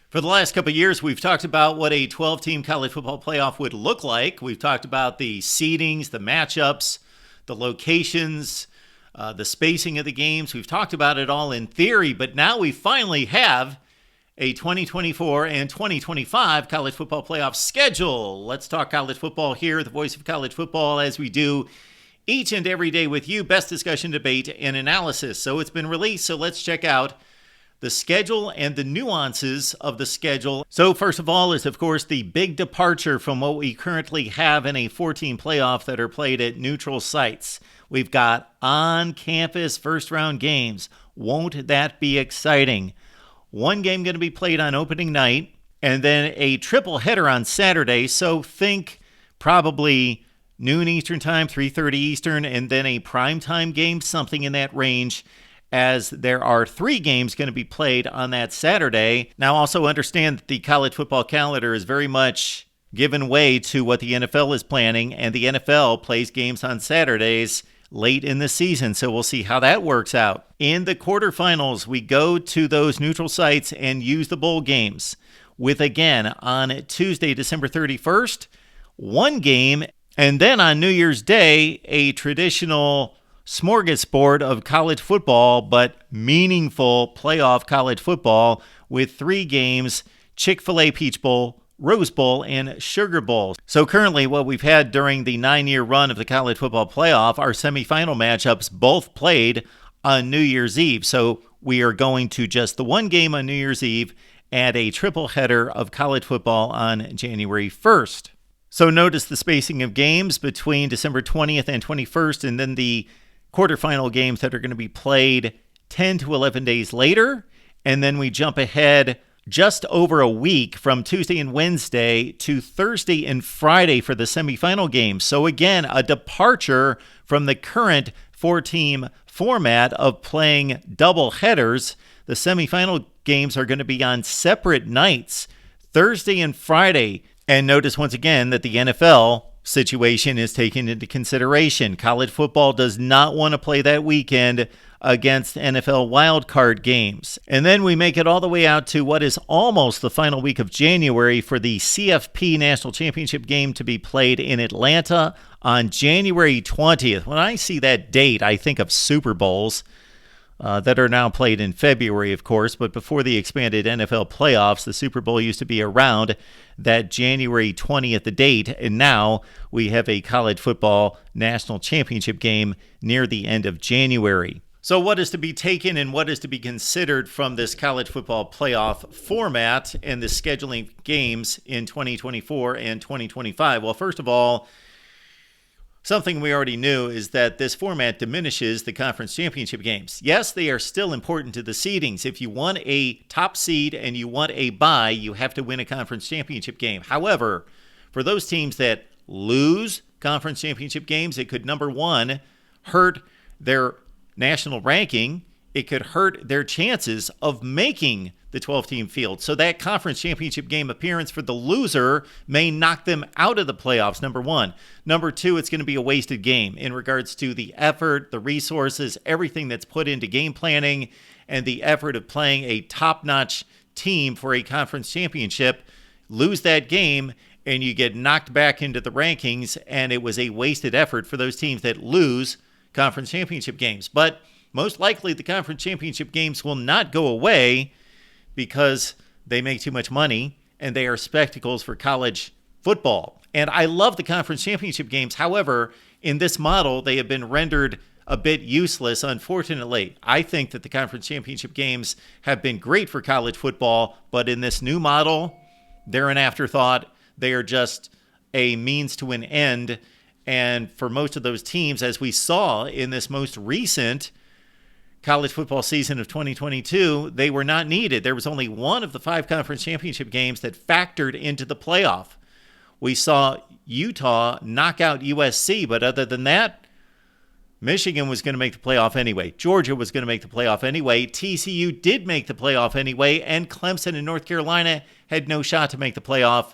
For the last couple of years, we've talked about what a 12-team college football playoff would look like. We've talked about the seedings, the matchups, the locations, the spacing of the games. We've talked about it all in theory, but now we finally have a 2024 and 2025 college football playoff schedule. Let's talk college football here, the voice of college football, as we do each and every day with you. Best discussion, debate, and analysis. So it's been released, so let's check out the schedule and the nuances of the schedule. So first of all is, of course, the big departure from what we currently have in a 14 playoff that are played at neutral sites. We've got on-campus first-round games. Won't that be exciting? One game going to be played on opening night, and then a triple header on Saturday. So think probably noon Eastern time, 3:30 Eastern, and then a primetime game, something in that range, as there are 3 games going to be played on that Saturday. Now, also understand that the college football calendar is very much given way to what the NFL is planning, and the NFL plays games on Saturdays late in the season, so we'll see how that works out. In the quarterfinals, we go to those neutral sites and use the bowl games, with, again, on Tuesday, December 31st, 1 game, and then on New Year's Day, a traditional smorgasbord of college football, but meaningful playoff college football with 3 games: Chick-fil-A Peach Bowl, Rose Bowl, and Sugar Bowl. So currently what we've had during the 9-year run of the college football playoff, our semifinal matchups both played on New Year's Eve. So we are going to just the 1 game on New Year's Eve and a triple header of college football on January 1st. So notice the spacing of games between December 20th and 21st, and then the quarterfinal games that are going to be played 10 to 11 days later. And then we jump ahead just over a week from Tuesday and Wednesday to Thursday and Friday for the semifinal games. So again, a departure from the current 4-team format of playing double headers. The semifinal games are going to be on separate nights, Thursday and Friday. And notice once again that the NFL situation is taken into consideration. College football does not want to play that weekend against NFL wildcard games. And then we make it all the way out to what is almost the final week of January for the CFP National Championship game to be played in Atlanta on January 20th. When I see that date, I think of Super Bowls that are now played in February, of course, but before the expanded NFL playoffs, the Super Bowl used to be around that January 20th date, and now we have a college football national championship game near the end of January. So what is to be taken and what is to be considered from this college football playoff format and the scheduling games in 2024 and 2025? Well, first of all, something we already knew is that this format diminishes the conference championship games. Yes, they are still important to the seedings. If you want a top seed and you want a bye, you have to win a conference championship game. However, for those teams that lose conference championship games, it could, number one, hurt their national ranking. It could hurt their chances of making the 12-team field. So that conference championship game appearance for the loser may knock them out of the playoffs, number one. Number two, it's going to be a wasted game in regards to the effort, the resources, everything that's put into game planning, and the effort of playing a top-notch team for a conference championship. Lose that game, and you get knocked back into the rankings, and it was a wasted effort for those teams that lose conference championship games. But most likely the conference championship games will not go away because they make too much money and they are spectacles for college football. And I love the conference championship games. However, in this model, they have been rendered a bit useless, unfortunately. I think that the conference championship games have been great for college football, but in this new model, they're an afterthought. They are just a means to an end. And for most of those teams, as we saw in this most recent college football season of 2022, they were not needed. There was only one of the 5 conference championship games that factored into the playoff. We saw Utah knock out USC, but other than that, Michigan was going to make the playoff anyway. Georgia was going to make the playoff anyway. TCU did make the playoff anyway, and Clemson and North Carolina had no shot to make the playoff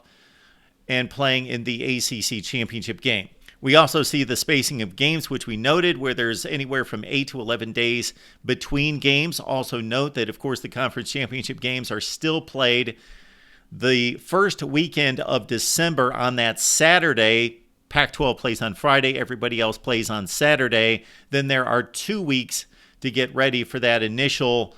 and playing in the ACC championship game. We also see the spacing of games, which we noted, where there's anywhere from 8 to 11 days between games. Also note that, of course, the conference championship games are still played The first weekend of December on that Saturday, Pac-12 plays on Friday, everybody else plays on Saturday. Then there are 2 weeks to get ready for that initial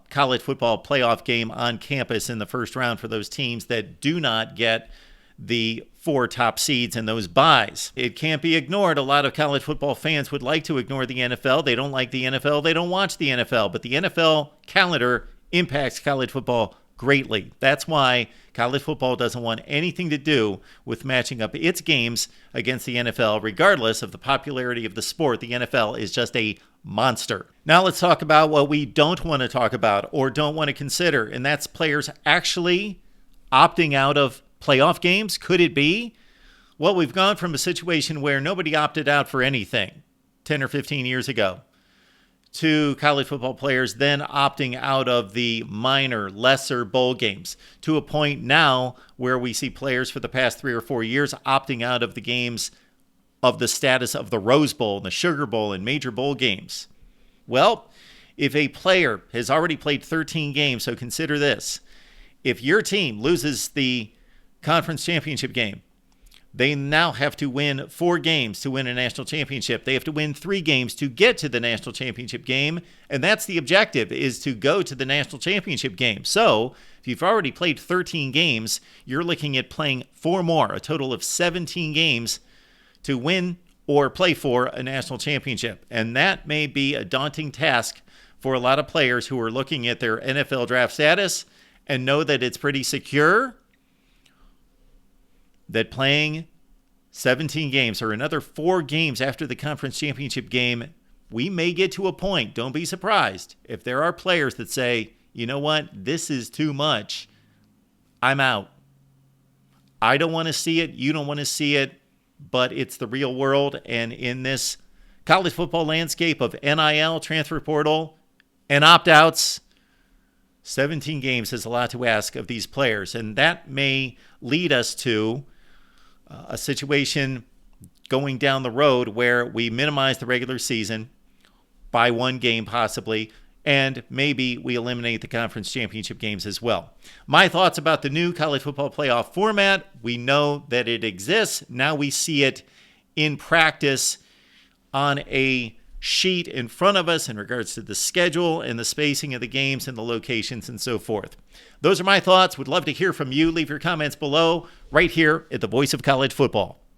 college football playoff game on campus in the first round for those teams that do not get the 4 top seeds and those buys. It can't be ignored. A lot of college football fans would like to ignore the NFL. They don't like the NFL. They don't watch the NFL. But the NFL calendar impacts college football greatly. That's why college football doesn't want anything to do with matching up its games against the NFL, regardless of the popularity of the sport. The NFL is just a monster. Now let's talk about what we don't want to talk about or don't want to consider, and that's players actually opting out of playoff games. Could it be? Well, we've gone from a situation where nobody opted out for anything 10 or 15 years ago to college football players then opting out of the minor, lesser bowl games, to a point now where we see players for the past 3 or 4 years opting out of the games of the status of the Rose Bowl and the Sugar Bowl and major bowl games. Well, if a player has already played 13 games, so consider this. If your team loses the conference championship game, they now have to win 4 games to win a national championship. They have to win 3 games to get to the national championship game, and that's the objective, is to go to the national championship game. So if you've already played 13 games, you're looking at playing 4 more, a total of 17 games to win or play for a national championship. And that may be a daunting task for a lot of players who are looking at their NFL draft status and know that it's pretty secure, that playing 17 games or another 4 games after the conference championship game, we may get to a point, don't be surprised, if there are players that say, you know what, this is too much, I'm out. I don't want to see it, you don't want to see it, but it's the real world. And in this college football landscape of NIL, transfer portal, and opt-outs, 17 games is a lot to ask of these players. And that may lead us to a situation going down the road where we minimize the regular season by 1 game possibly, and maybe we eliminate the conference championship games as well. My thoughts about the new college football playoff format: we know that it exists. Now we see it in practice on a sheet in front of us in regards to the schedule and the spacing of the games and the locations and so forth. Those are my thoughts. Would love to hear from you. Leave your comments below right here at the Voice of College Football.